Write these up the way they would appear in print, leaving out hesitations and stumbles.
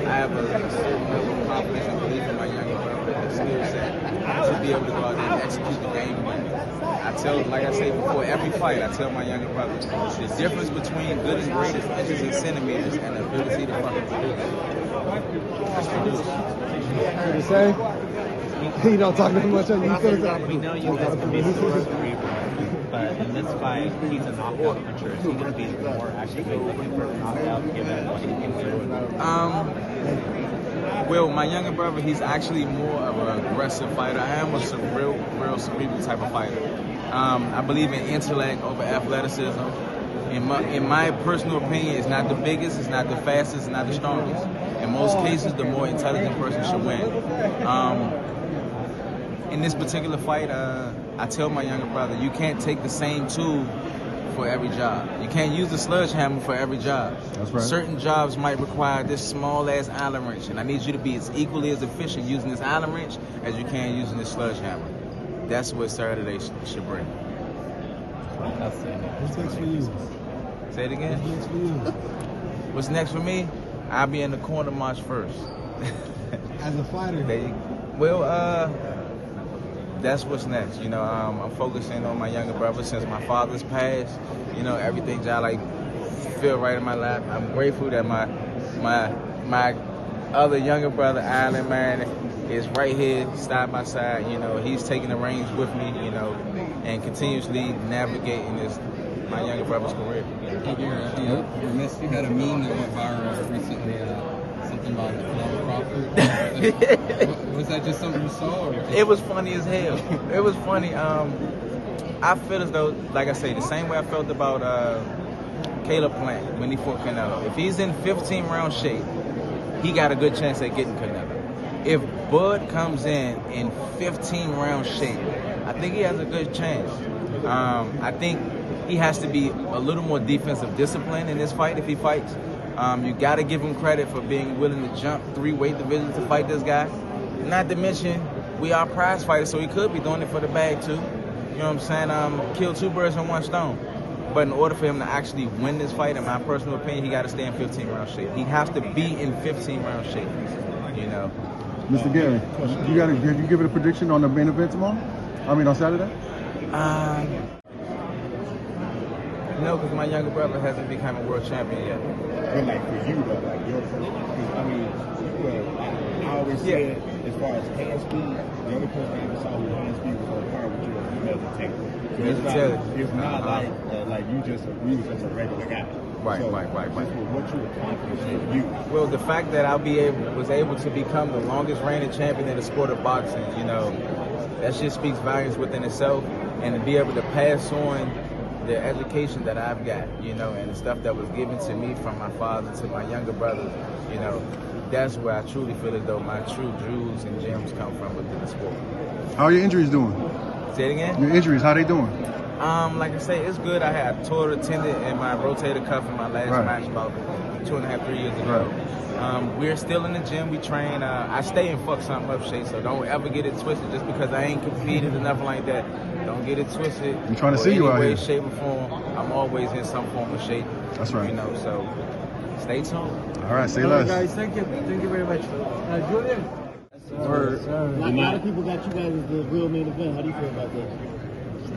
I have a certain level of confidence and belief in my younger brother, the skill set to be able to go out there and execute the game plan. I tell, like I said before, every fight, I tell my younger brother, the difference between good and great is inches and centimeters and the ability to fucking produce. Let's produce. What you say? You don't talk that much on you. We know you guys can be super cerebral, but in this fight, he's a knockout puncher. Is he going to be more actively looking for a knockout given what he can do? Well, my younger brother, he's actually more of an aggressive fighter. I am a real cerebral type of fighter. I believe in intellect over athleticism. In my personal opinion, it's not the biggest, it's not the fastest, it's not the strongest. In most cases, the more intelligent person should win. In this particular fight, I tell my younger brother, you can't take the same tool for every job. You can't use the sledgehammer for every job. That's right. Certain jobs might require this small-ass Allen wrench, and I need you to be as equally as efficient using this Allen wrench as you can using this sledgehammer. That's what Saturday should bring. What's next for you? Say it again? What's next for you? What's next for me? I'll be in the corner March 1st. As a fighter? That's what's next. You know, I'm focusing on my younger brother since my father's passed. You know, everything just like feel right in my lap. I'm grateful that my other younger brother, Allen, man, is right here, side by side. You know, he's taking the reins with me, you know, and continuously navigating my younger brother's career. You had a meme that went viral recently, something about Fidel Crawford. Was that just something you saw? Or? It was funny as hell. It was funny. I feel as though, like I say, the same way I felt about Caleb Plant when he fought Canelo. If he's in 15-round shape, he got a good chance at getting Canelo. If Bud comes in 15-round shape, I think he has a good chance. I think he has to be a little more defensive discipline in this fight if he fights. You got to give him credit for being willing to jump 3 weight divisions to fight this guy. Not to mention, we are prize fighters, so he could be doing it for the bag too. You know what I'm saying? Kill 2 birds with 1 stone. But in order for him to actually win this fight, in my personal opinion, he got to stay in 15-round shape. He has to be in 15-round shape, you know. Mr. Gary, have you given a prediction on the main event tomorrow? On Saturday? No, because my younger brother hasn't become a world champion yet. But like for you though, like your I always said as far as hand speed, the only person I ever saw with hand speed was on par with you and Melvin Taylor. So it's not like you just a regular guy. Right. What you accomplished for you. Well, the fact that was able to become the longest reigning champion in the sport of boxing, you know, that just speaks volumes within itself. And to be able to pass on the education that I've got, you know, and the stuff that was given to me from my father to my younger brothers, you know, that's where I truly feel as though my true jewels and gems come from within the sport. How are your injuries doing? Say it again? Your injuries, how they doing? Like I say, it's good. I had tore the tendon in my rotator cuff in my last match about 2.5, 3 years ago. We're still in the gym. We train. I stay in fuck something up shape, so don't ever get it twisted. Just because I ain't competed or nothing like that, don't get it twisted. I'm trying to see you out here. Shape or form. I'm always in some form of shape. That's right. You know, so stay tuned. All right, say less. Guys, thank you very much. Julian. A lot of people got you guys as the real main event. How do you feel about that?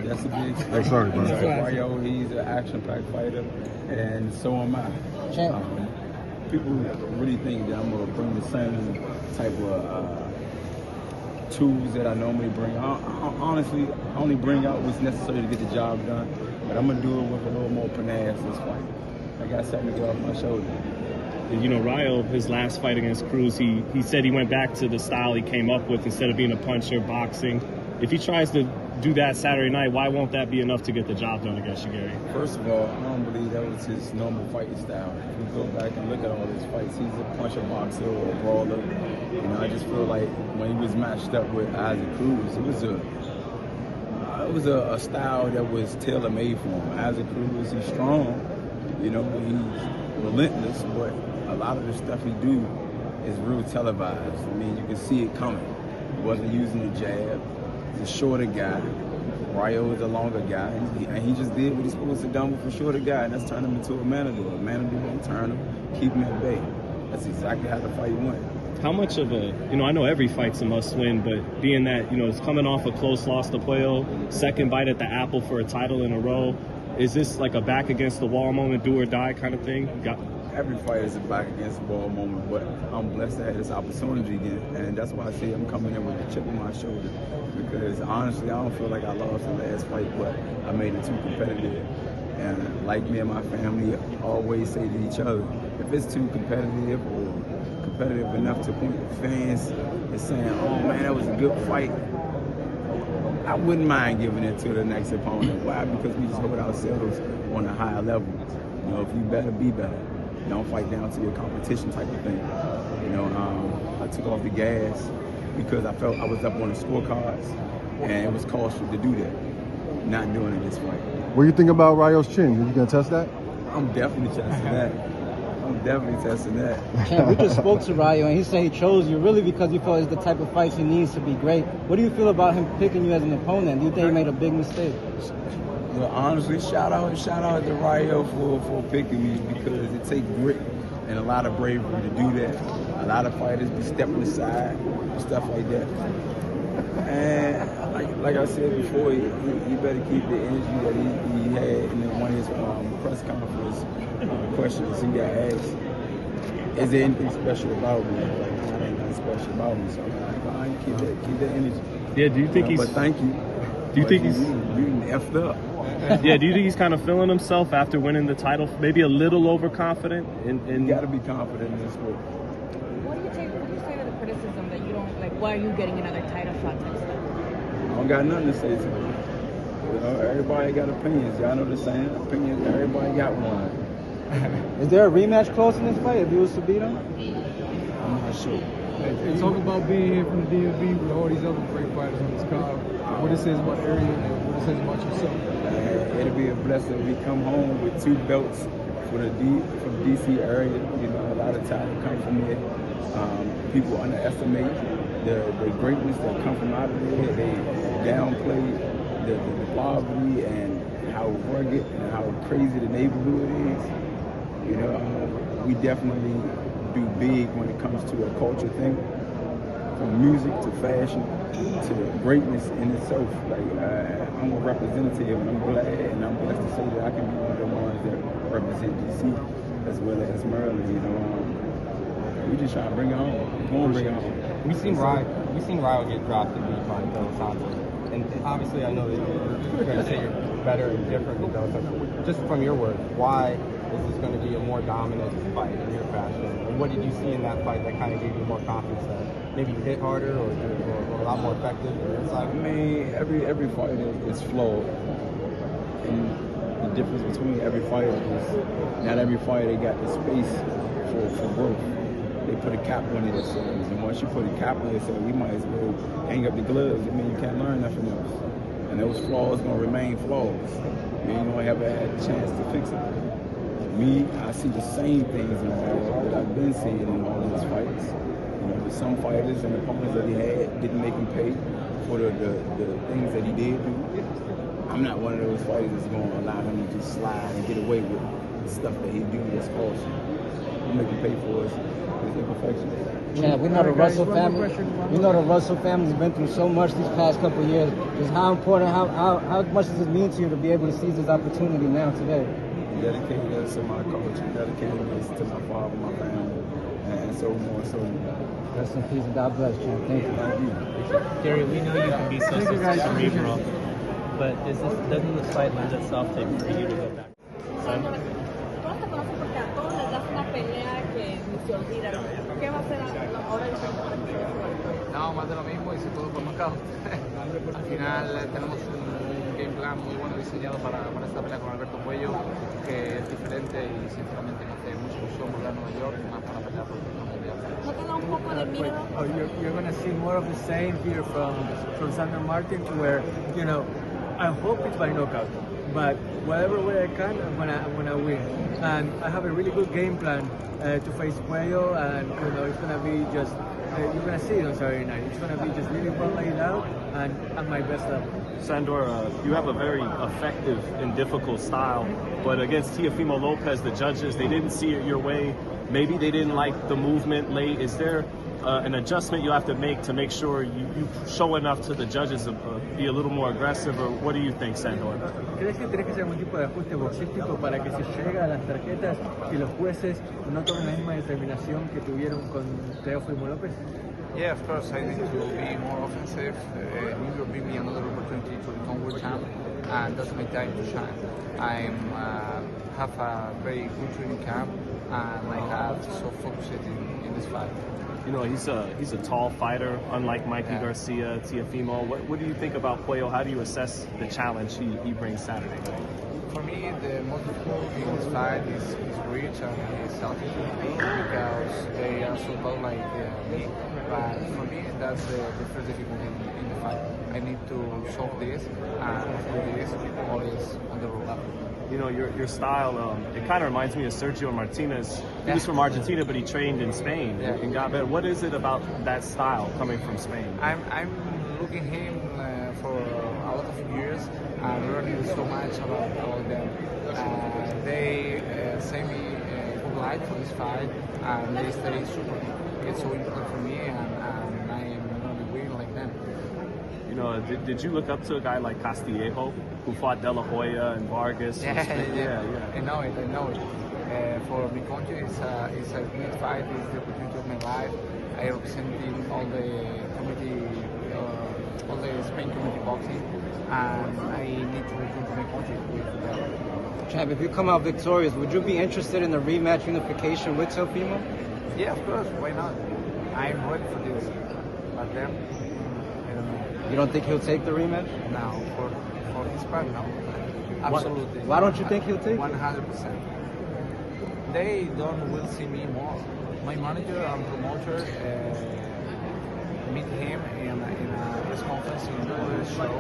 That's a big Oh, sorry, bro. Rayo, he's an action-packed fighter, and so am I. People really think that I'm going to bring the same type of tools that I normally bring. Honestly, I only bring out what's necessary to get the job done, but I'm going to do it with a little more panache this fight. I got something to get off my shoulder. You know, Rayo, his last fight against Cruz, he said he went back to the style he came up with instead of being a puncher, boxing. If he tries to do that Saturday night, why won't that be enough to get the job done against you, Gary? First of all, I don't believe that was his normal fighting style. If you go back and look at all his fights, he's a puncher, boxer, or a brawler. You know, I just feel like when he was matched up with Isaac Cruz, it was a style that was tailor-made for him. Isaac Cruz, he's strong, you know, he's relentless, but a lot of the stuff he do is real televised. I mean, you can see it coming. He wasn't using the jab. He's a shorter guy. Rayo is a longer guy. And he just did what he's supposed to do with a shorter guy, and that's turn him into a matador. A matador won't turn him, keep him at bay. that's exactly how the fight went. How much of a, I know every fight's a must-win, but being that, it's coming off a close loss to Puello, second bite at the apple for a title in a row, is this like a back against the wall moment, do or die kind of thing? Every fight is a back against the wall moment, but I'm blessed to have this opportunity again, and that's why I say I'm coming in with a chip on my shoulder, because honestly, I don't feel like I lost the last fight, but I made it too competitive. And like me and my family always say to each other, if it's too competitive or competitive enough to point fans and saying, oh man, that was a good fight, I wouldn't mind giving it to the next opponent. Why? Because we just hold ourselves on a higher level. If you better, be better. Don't fight down to your competition type of thing. I took off the gas because I felt I was up on the scorecards, and it was costly to do that. Not doing it this fight. What do you think about Rayo's chin? Are you gonna test that? I'm definitely testing that. I'm definitely testing that. Yeah, we just spoke to Rayo, and he said he chose you really because he felt it's the type of fights he needs to be great. What do you feel about him picking you as an opponent? Do you think he made a big mistake? Honestly, shout out to Rayo for picking me, because it takes grit and a lot of bravery to do that. A lot of fighters be stepping aside and stuff like that. And like I said before, he better keep the energy that he had in one of his press conference questions. He got asked, is there anything special about me? Like, there ain't nothing special about me. So I keep that energy. Yeah, do you think he's... But thank you. Do you think he's... You effed up. Yeah, do you think he's kind of feeling himself after winning the title? Maybe a little overconfident? You got to be confident in this sport. What do you say to the criticism that you don't, like, why are you getting another title shot type stuff? I don't got nothing to say to it. Everybody got opinions. Y'all know the saying, opinions, everybody got one. Is there a rematch close in this fight if you was to beat him? I'm not sure. Hey, talk about being here from the DMV with all these other great fighters on this card. What it says about the area and what it says about yourself. It'll be a blessing if we come home with 2 belts for the DC area. A lot of talent come from there. People underestimate the greatness that come from out of there. They downplay the poverty and how rugged and how crazy the neighborhood is. We definitely do big when it comes to a culture thing, from music to fashion to greatness in itself. I'm a representative, and I'm glad and I'm blessed to say that I can be one of the ones that represent DC as well as Maryland. We just trying to bring it home. We're going to bring it home. We've seen Rayo get dropped in these by Dos Santos. And obviously I know that you're going to say you're better and different than Dos Santos. Just from your words, why is this going to be a more dominant fight in your fashion? And what did you see in that fight that kind of gave you more confidence that maybe you hit harder or a lot more effective? Every fight is flawed. And the difference between every fighter is not every fighter got the space for growth. They put a cap on it themselves, and once you put a cap on yourself, you might as well hang up the gloves. I mean, you can't learn nothing else. And those flaws gonna remain flaws. You ain't gonna ever have a chance to fix it. Me, I see the same things in Rayo that I've been seeing in all of his fights. Some fighters and opponents that he had didn't make him pay for the things that he did do. I'm not one of those fighters that's gonna allow him to just slide and get away with the stuff that he do that's costly. We make him pay for his imperfections. Yeah, we know the Russell family. We know the Russell family's been through so much these past couple of years. Just how important, how much does it mean to you to be able to seize this opportunity now today? Dedicated this to my culture, dedicated this to my father, my family, and so more, so more. Rest in peace and God bless you. Thank you. Thank you. Gary, we know you can be so cerebral, but doesn't this fight lend itself to for you to go back? Sandor, todos te conocen porque a todos les das una pelea que ni se olvida. ¿Qué va a hacer ahora el centro? No, más de lo mismo y si todo por knockout. Al final tenemos un game plan muy bueno diseñado para esta pelea con Alberto Puello, que es diferente y sinceramente me hace mucha ilusión volver a Nueva York, más para pelear por el título mundial. ¿No te da un poco de miedo? You're going to see more of the same here from Sandor Martin, to where, I hope it's by knockout. but whatever way I can, I'm gonna win. And I have a really good game plan to face Cuello, and it's gonna be just you're gonna see it on Saturday night. It's gonna be just really well laid out and at my best level. Sandor, you have a very effective and difficult style, but against Teofimo Lopez, the judges, they didn't see it your way. Maybe they didn't like the movement late. Is there an adjustment you have to make sure you show enough to the judges to be a little more aggressive, or what do you think, Sandor? ¿Crees que tienes que hacer algún tipo de ajuste boxístico para que si llega a las tarjetas que los jueces no tomen la misma determinación que tuvieron con Teofimo López? Yeah, of course, I need to be more offensive. It will give me another opportunity to become world champ, and that's my time to shine. I have a very good training camp, and I have so focused in this fight. You know, he's a tall fighter, unlike Mikey Garcia, Teofimo. What do you think about Cuello? How do you assess the challenge he brings Saturday? For me, the most difficult in this fight is reach and his altitude, because they are so tall like me. But for me, that's the first difficulty in the fight. I need to solve this, and after this, always on the road. You know, your style, it kind of reminds me of Sergio Martinez. He was from Argentina, but he trained in Spain and got better. What is it about that style coming from Spain? I'm looking him for a lot of years and learning so much about them. They send me good light for this fight, and they stay super. It's so important for me, and I am going to win like them. You know, did you look up to a guy like Castillejo, who fought De La Hoya and Vargas? Yeah. I know it. For my country, it's a great fight. It's the opportunity of my life. I represent all the community, all the Spain community boxing, and I need to return to my country with that. Champ, if you come out victorious, would you be interested in a rematch unification with Teofimo? Yeah, of course. Why not? I'm ready for this. But then, I don't know. You don't think he'll take the rematch? No, for his part, no. Absolutely. Why don't you think he'll take it? 100%. They will see me more. My manager and promoter meet him in a press conference in the show,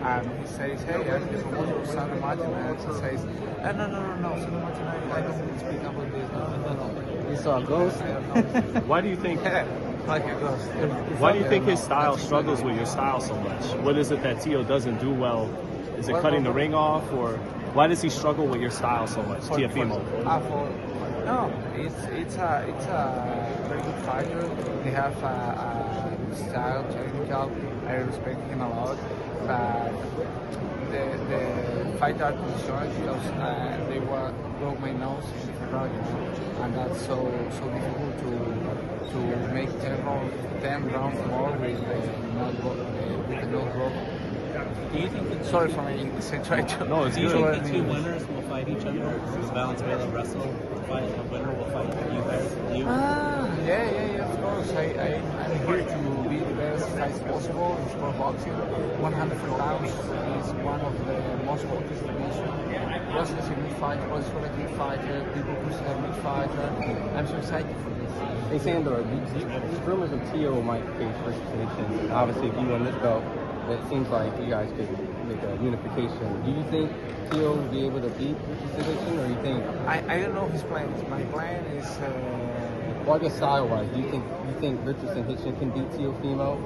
and he says, "Hey, I'm the promoter of Sandor Martin," and he says, "No, Sandor Martin, I don't speak about this. No. You saw a ghost? Why do you think? Like a ghost. Why do you think his style struggles with your style so much? What is it that Teo doesn't do well? Is it cutting the ring off, or why does he struggle with your style so much, Teofimo? No, it's a very good fighter. They have a good style, technical. I respect him a lot, but the fight are concerned because they broke my nose in the Ferrari, and that's so difficult to make 10 rounds more with the nose. Do you think Sorry for my English, I tried to. No, it's do you good. think the two winners will fight each other? Does Valenzuela wrestle fight? A winner will fight you guys? Yeah, of course. I'm here to be the best fight possible in sport boxing. 100 pounds is one of the most focused divisions. Rossi is a good fighter, Rossi is a good fighter, people who are a good fighter. I'm so excited for this. Hey Sandor, these rumors of Teo might face first position. Obviously, if you win this belt, it seems like you guys could make a unification. Do you think Teo will be able to beat Richardson, or you think? I don't know his plans. My plan is. Well, I guess style-wise, do you think Richardson Hitchens can beat Teofimo?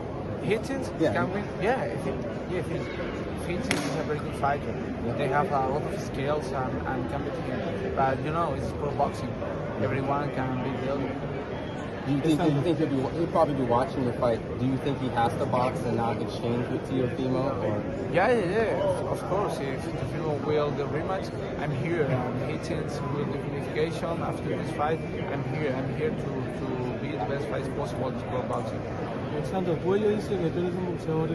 Hitchens? Yeah. Can win? Yeah, I think. Yeah, Hitchens is a very good fighter. Yeah. They have a lot of skills and can beat him. But it's pro boxing. Everyone can beat the other. Do you think he'll probably be watching the fight? Do you think he has to box and not exchange with Teofimo? Or? Yeah. Of course. If Teofimo will the rematch, I'm here. Hitchens will the unification after this fight. I'm here to be the best fight possible in sport boxing. Sandor, Cuello dice que tú eres un boxeador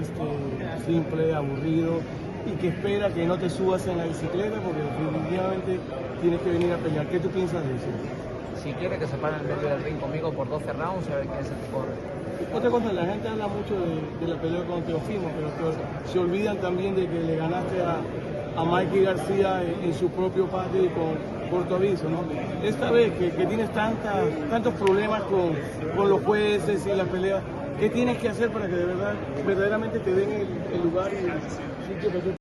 simple, aburrido y que espera que no te subas en la bicicleta porque definitivamente tienes que venir a pelear. ¿Qué tú piensas de eso? Si quiere que se pare en medio del ring conmigo por 12 rounds, a ver quién es el que corre. Otra cosa, la gente habla mucho de la pelea con Teofimo, pero se olvidan también de que le ganaste a Mikey García en su propio patio y con corto aviso, ¿no? Esta vez que tienes tantos problemas con los jueces y la pelea, ¿qué tienes que hacer para que verdaderamente te den el lugar y el sitio que tú